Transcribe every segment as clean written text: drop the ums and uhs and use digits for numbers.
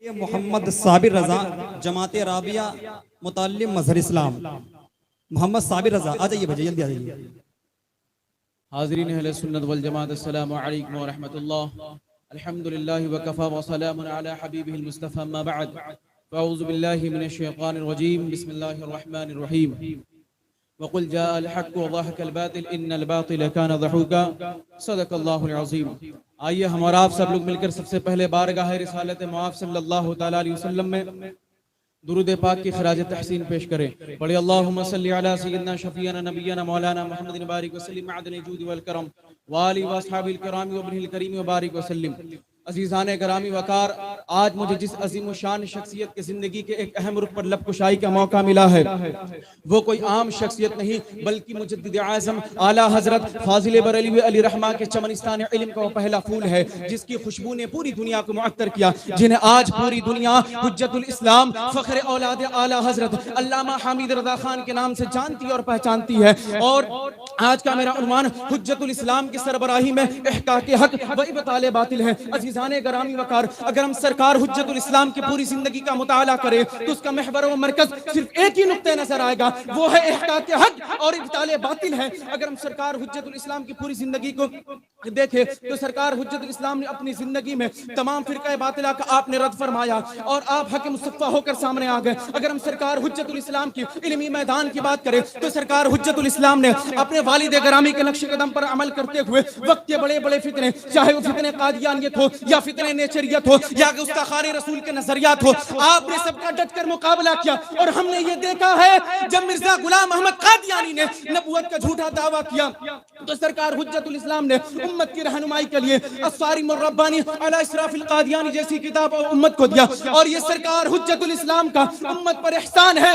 یہ محمد صابر رضا جماعت رابعہ متعلم مظہر اسلام محمد صابر رضا آ جائیے بھائی جلدی آ جائیے. حاضرین اہل سنت والجماعت السلام علیکم ورحمۃ اللہ. الحمدللہ وکفا وسلام علی حبیبہ المصطفی اما بعد فاعوذ باللہ من الشیطان الرجیم بسم اللہ الرحمن الرحیم. وقل جاء الحق وضحك الباطل ان الباطل كان ضحوكا صدق اللہ العظیم. آئیے ہم اور آپ سب لوگ مل کر سب سے پہلے بارگاہ رسالت معاف صلی اللہ تعالی علیہ وسلم میں درود پاک کی خراج تحسین پیش کریں. پڑھیں اللہم صلی علی سیدنا شفیعنا نبینا مولانا محمد بارک وسلم معدن الجود والکرم والی واصحاب الکرام وابنہ الکریم وبارک وسلم. عزیزان گرامی وقار، آج مجھے جس عظیم الشان شخصیت کے زندگی کے ایک اہم رخ پر لب کشائی کا موقع ملا ہے وہ کوئی عام شخصیت نہیں بلکہ مجدد اعظم اعلیٰ حضرت فاضل بریلوی علی رحمہ کے چمنستان علم کا وہ پہلا پھول ہے جس کی خوشبو نے پوری دنیا کو معطر کیا، جنہیں آج پوری دنیا حجت الاسلام فخر اولاد اعلیٰ حضرت علامہ حامد رضا خان کے نام سے جانتی اور پہچانتی ہے. اور آج کا میرا عنوان حجت الاسلام کی سربراہی میں احقاق حق و ابطال باطل ہے. عزیزان گرامی وقار، اگر ہم سرکار حجت الاسلام کی پوری زندگی کا مطالعہ کریں تو اس کا محور و مرکز صرف ایک ہی نقطہ نظر آئے گا، وہ ہے احقاق حق اور ابطال باطل ہے. اگر ہم سرکار حجت الاسلام کی پوری زندگی کو دیکھیں تو سرکار حجت الاسلام نے اپنی زندگی میں تمام فرقہ باطلہ کا آپ نے رد فرمایا اور آپ حق مصطفیٰ ہو کر سامنے آ گئے. اگر ہم سرکار حجت الاسلام کی علمی میدان کی بات کریں تو سرکار حجت الاسلام نے اپنے والد گرامی کے نقش قدم پر عمل کرتے ہوئے وقت کے بڑے بڑے فتنے، چاہے وہ فتنے قادیانیت ہو یا فتنے نیچریت ہو یا گستاخانِ رسول کے نظریات ہو، آپ نے سب کا ڈٹ کر مقابلہ کیا. اور ہم نے یہ دیکھا ہے جب مرزا غلام احمد قادیانی نے نبوت کا جھوٹا دعویٰ کیا تو سرکار حجت الاسلام نے امت کی رہنمائی کے لیے الصارم الربانی علی اسراف القادیانی جیسی کتاب امت کو دیا. اور یہ سرکار حجت الاسلام کا امت پر احسان ہے،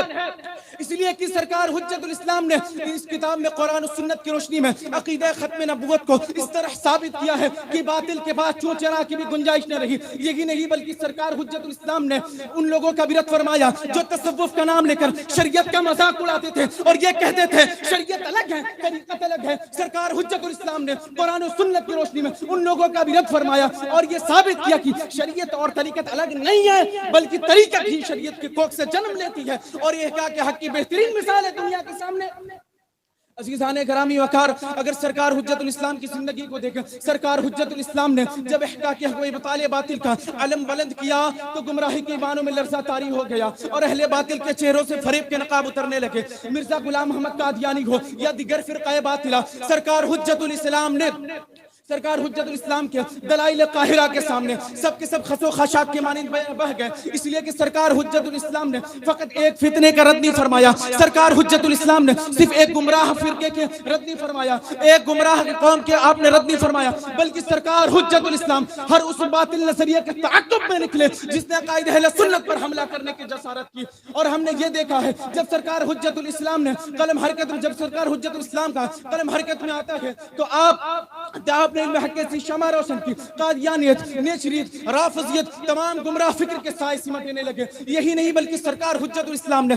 اس لیے کہ سرکار حجت الاسلام نے اس کتاب میں قرآن و سنت کی روشنی میں عقیدہ ختم نبوت کو اس طرح ثابت کیا ہے کہ باطل کے بعد چون چرا کی بھی گنجائش نہ رہی. یہی نہیں بلکہ سرکار حجت الاسلام نے ان لوگوں کا بھی رد فرمایا جو تصوف کا نام لے کر شریعت کا مذاق اڑاتے تھے اور یہ کہتے تھے شریعت الگ ہے طریقت الگ ہے. سرکار حجت الاسلام نے قرآن و سنت کی روشنی میں ان لوگوں کا بھی رد فرمایا اور یہ ثابت کیا کہ شریعت اور طریقت الگ نہیں ہے بلکہ طریقت ہی شریعت کی کوکھ سے جنم لیتی ہے. اور یہ احقاق حق کی بہترین مثال ہے دنیا کے سامنے. عزیزان گرامی وقار، اگر سرکار حجت الاسلام کی زندگی کو دیکھیں، سرکار حجت الاسلام نے جب احقاق حق و ابطال باطل کا علم بلند کیا تو گمراہی کے بانوں میں لرزہ طاری ہو گیا اور اہل باطل کے چہروں سے فریب کے نقاب اترنے لگے. مرزا غلام احمد قادیانی ہو یا دیگر فرقہ باطلہ، سرکار حجت الاسلام کے دلائل قاہرہ کے سامنے سب کے سب خس و خاشاک کے مانند بہ گئے. اس لیے کہ سرکار حجت الاسلام نے فقط ایک فتنے کا رد نہیں فرمایا، سرکار حجت الاسلام نے صرف ایک گمراہ فرقے کے رد نہیں فرمایا، ایک گمراہ قوم کے آپ نے رد نہیں فرمایا، بلکہ سرکار حجت الاسلام ہر اس باطل نظریے کے تعاقب میں نکلے جس نے عقائد اہل سنت پر حملہ کرنے کی جسارت کی. اور ہم نے یہ دیکھا ہے جب سرکار حجت الاسلام نے جب سرکار حجت الاسلام کا قلم حرکت میں آتا ہے تو آپ نے علم حق کی شمع روشن کی. قادیانیت، نیچریت، رافضیت، تمام گمراہ فکر کے سائے سمٹنے لگے. یہی نہیں بلکہ سرکار حجت الاسلام نے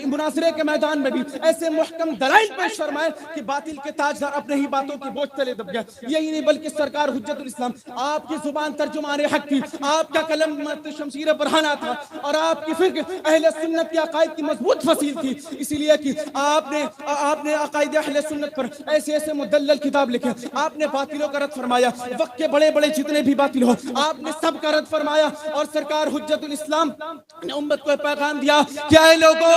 مناظرے کے میدان میں بھی ایسے محکم دلائل پیش فرمائے کہ باطل کے تاجدار اپنے ہی باتوں کی بوجھ تلے دب گئے. یہی نہیں بلکہ سرکار حجت الاسلام، آپ کی زبان ترجمان حق تھی، آپ کا قلم شمشیر برہنہ تھا اور آپ کی فکر اہل سنت کی عقائد کی مضبوط فصیل تھی. اسی لیے کہ آپ نے عقائد اہل سنت پر ایسے مدلل کتاب لکھے، آپ نے باطلوں کا رد فرمایا، وقت کے بڑے بڑے جتنے بھی باطل ہو آپ نے سب کا رد فرمایا. اور سرکار حجت الاسلام نے امت کو پیغام دیا کہ اے لوگوں،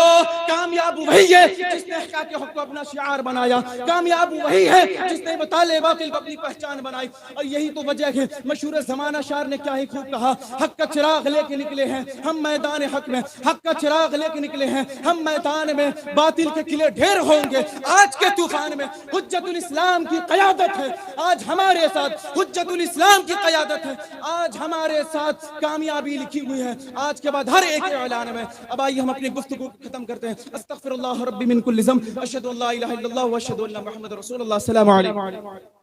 کامیاب وہی ہے جس نے احقاق حق کو اپنا شعار بنایا، کامیاب وہی ہے جس نے ابطال باطل کو اپنی پہچان بنائی. اور یہی تو وجہ ہے مشہور زمانہ شاعر نے کیا ہی خوب کہا، حق کا چراغ لے کے نکلے ہیں ہم میدان حق میں، حق کا چراغ لے کے نکلے ہیں ہم میدان میں، باطل کے قلعے ڈھیر ہوں گے آج کے طوفان میں. حجت الاسلام کی قیادت ہے آج ہمارے ساتھ، حجت الاسلام کی قیادت ہے آج ہمارے ساتھ. کامیابی لکھی ہوئی ہے آج کے بعد ہر ایک اعلان میں. اب آئیے ہم اپنی گفتگو ختم کرتے ہیں. استغفر اللہ ربی من کل ذنب، اشہد ان لا الہ الا اللہ واشہد ان محمد رسول اللہ. السلام علیکم.